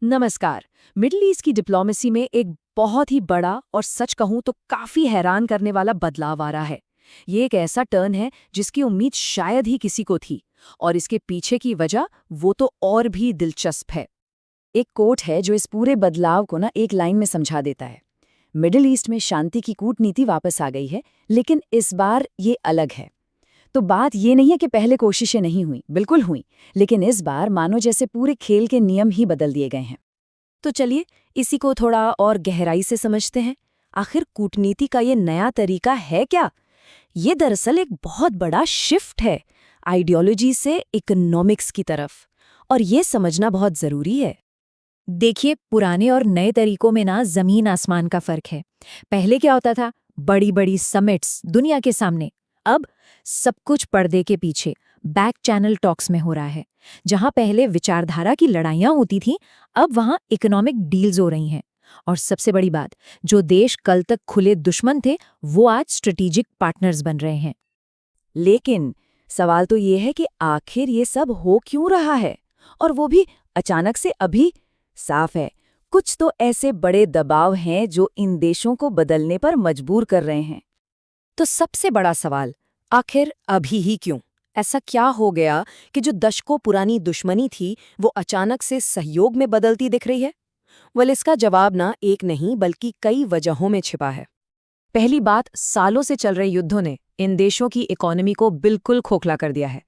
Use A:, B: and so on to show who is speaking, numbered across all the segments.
A: नमस्कार। Middle east की diplomacy में एक बहुत ही बड़ा और सच कहूं तो काफी हैरान करने वाला बदलाव आ रहा है। ये एक ऐसा टर्न है जिसकी उम्मीद शायद ही किसी को थी, और इसके पीछे की वजह वो तो और भी दिलचस्प है। एक कोट है जो इस पूरे बदलाव को एक लाइन में समझा देता है। मिडिल ईस्ट में शांति की कूटनीति वापस आ गई है, लेकिन इस बार ये अलग है। तो बात ये नहीं है कि पहले कोशिशें नहीं हुई, बिल्कुल हुई, लेकिन इस बार मानो जैसे पूरे खेल के नियम ही बदल दिए गए हैं। तो चलिए इसी को थोड़ा और गहराई से समझते हैं। आखिर कूटनीति का ये नया तरीका है क्या? ये दरअसल एक बहुत बड़ा शिफ्ट है, आइडियोलॉजी से इकोनॉमिक्स की तरफ, और ये समझना बहुत जरूरी है।
B: देखिए, पुराने और नए तरीकों में जमीन आसमान का फर्क है। पहले क्या होता था? बड़ी बड़ी समिट्स दुनिया के सामने। अब सब कुछ पर्दे के पीछे, बैक चैनल टॉक्स में हो रहा है। जहां पहले विचारधारा की लड़ाइयां होती थीं, अब वहां इकोनॉमिक डील्स हो रही हैं। और सबसे बड़ी बात, जो देश कल तक खुले दुश्मन थे, वो आज स्ट्रेटेजिक पार्टनर्स बन रहे हैं।
A: लेकिन सवाल तो ये है कि आखिर ये सब हो क्यों रहा है, और वो भी अचानक से अभी? साफ है, कुछ तो ऐसे बड़े दबाव हैं जो इन देशों को बदलने पर मजबूर कर रहे हैं। तो सबसे बड़ा सवाल, आखिर अभी ही क्यों? ऐसा क्या हो गया कि जो दशकों पुरानी दुश्मनी थी वो अचानक से सहयोग में बदलती दिख रही है? इसका जवाब एक नहीं बल्कि कई वजहों में छिपा है। पहली बात, सालों से चल रहे युद्धों ने इन देशों की इकोनॉमी को बिल्कुल खोखला कर दिया है।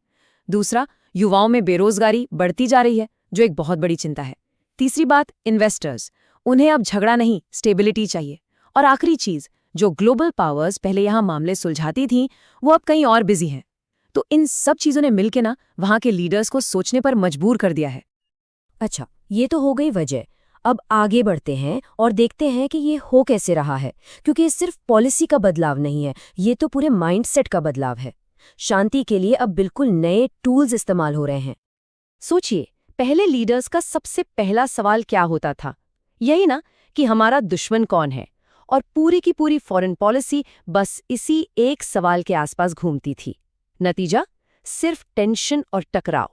A: दूसरा, युवाओं में बेरोजगारी बढ़ती जा रही है, जो एक बहुत बड़ी चिंता है। तीसरी बात, इन्वेस्टर्स, उन्हें अब झगड़ा नहीं, स्टेबिलिटी चाहिए। और आखिरी चीज, जो ग्लोबल पावर्स पहले यहां मामले सुलझाती थीं, वो अब कहीं और बिजी हैं। तो इन सब चीजों ने मिलकर वहां के लीडर्स को सोचने पर मजबूर कर दिया है। अच्छा, ये तो हो गई वजह। अब आगे बढ़ते हैं और देखते हैं कि ये हो कैसे रहा है, क्योंकि ये सिर्फ पॉलिसी का बदलाव नहीं है, ये तो पूरे माइंडसेट का बदलाव है। शांति के लिए अब बिल्कुल नए टूल्स इस्तेमाल हो रहे हैं। सोचिए, पहले लीडर्स का सबसे पहला सवाल क्या होता था? यही कि हमारा दुश्मन कौन है, और पूरी की पूरी फॉरेन पॉलिसी बस इसी एक सवाल के आसपास घूमती थी। नतीजा, सिर्फ टेंशन और टकराव।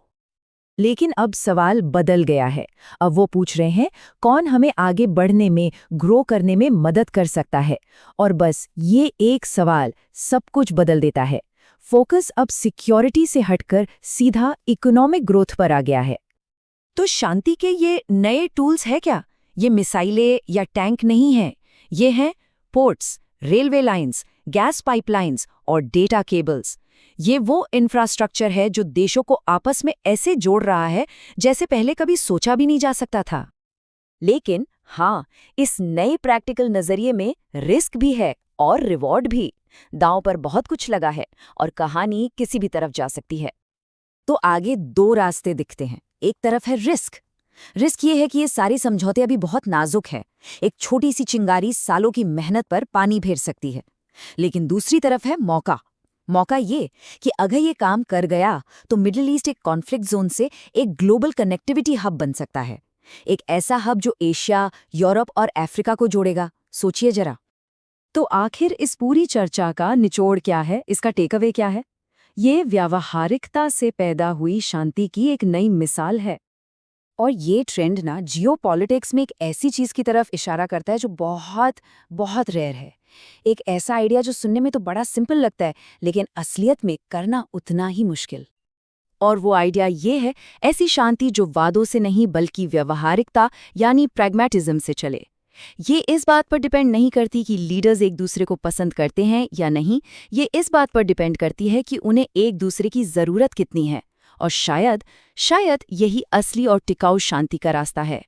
A: लेकिन अब सवाल बदल गया है। अब वो पूछ रहे हैं, कौन हमें आगे बढ़ने में, ग्रो करने में मदद कर सकता है? और बस ये एक सवाल सब कुछ बदल देता है। फोकस अब सिक्योरिटी से हटकर सीधा इकोनॉमिक ग्रोथ पर आ गया है। तो शांति के ये नए टूल्स है क्या? ये मिसाइलें या टैंक नहीं हैं। ये हैं ports, railway lines, gas pipelines और डेटा केबल्स। ये वो इंफ्रास्ट्रक्चर है जो देशों को आपस में ऐसे जोड़ रहा है जैसे पहले कभी सोचा भी नहीं जा सकता था। लेकिन हाँ, इस नए प्रैक्टिकल नजरिए में रिस्क भी है और रिवॉर्ड भी। दांव पर बहुत कुछ लगा है और कहानी किसी भी तरफ जा सकती है। तो आगे दो रास्ते दिखते हैं। एक तरफ है रिस्क। रिस्क ये है कि ये सारे समझौते अभी बहुत नाजुक है। एक छोटी सी चिंगारी सालों की मेहनत पर पानी फेर सकती है। लेकिन दूसरी तरफ है मौका। मौका ये कि अगर ये काम कर गया तो मिडिल ईस्ट एक कॉन्फ्लिक्ट जोन से एक ग्लोबल कनेक्टिविटी हब बन सकता है। एक ऐसा हब जो एशिया, यूरोप और अफ्रीका को जोड़ेगा। सोचिए जरा। तो आखिर इस पूरी चर्चा का निचोड़ क्या है, इसका टेकअवे क्या है? ये व्यावहारिकता से पैदा हुई शांति की एक नई मिसाल है। और ये ट्रेंड जियोपॉलिटिक्स में एक ऐसी चीज की तरफ इशारा करता है जो बहुत बहुत रेयर है। एक ऐसा आइडिया जो सुनने में तो बड़ा सिंपल लगता है, लेकिन असलियत में करना उतना ही मुश्किल। और वो आइडिया ये है, ऐसी शांति जो वादों से नहीं बल्कि व्यावहारिकता यानी प्रैग्मैटिज्म से चले। ये इस बात पर डिपेंड नहीं करती कि लीडर्स एक दूसरे को पसंद करते हैं या नहीं। ये इस बात पर डिपेंड करती है कि उन्हें एक दूसरे की जरूरत कितनी है। और शायद यही असली और टिकाऊ शांति का रास्ता है।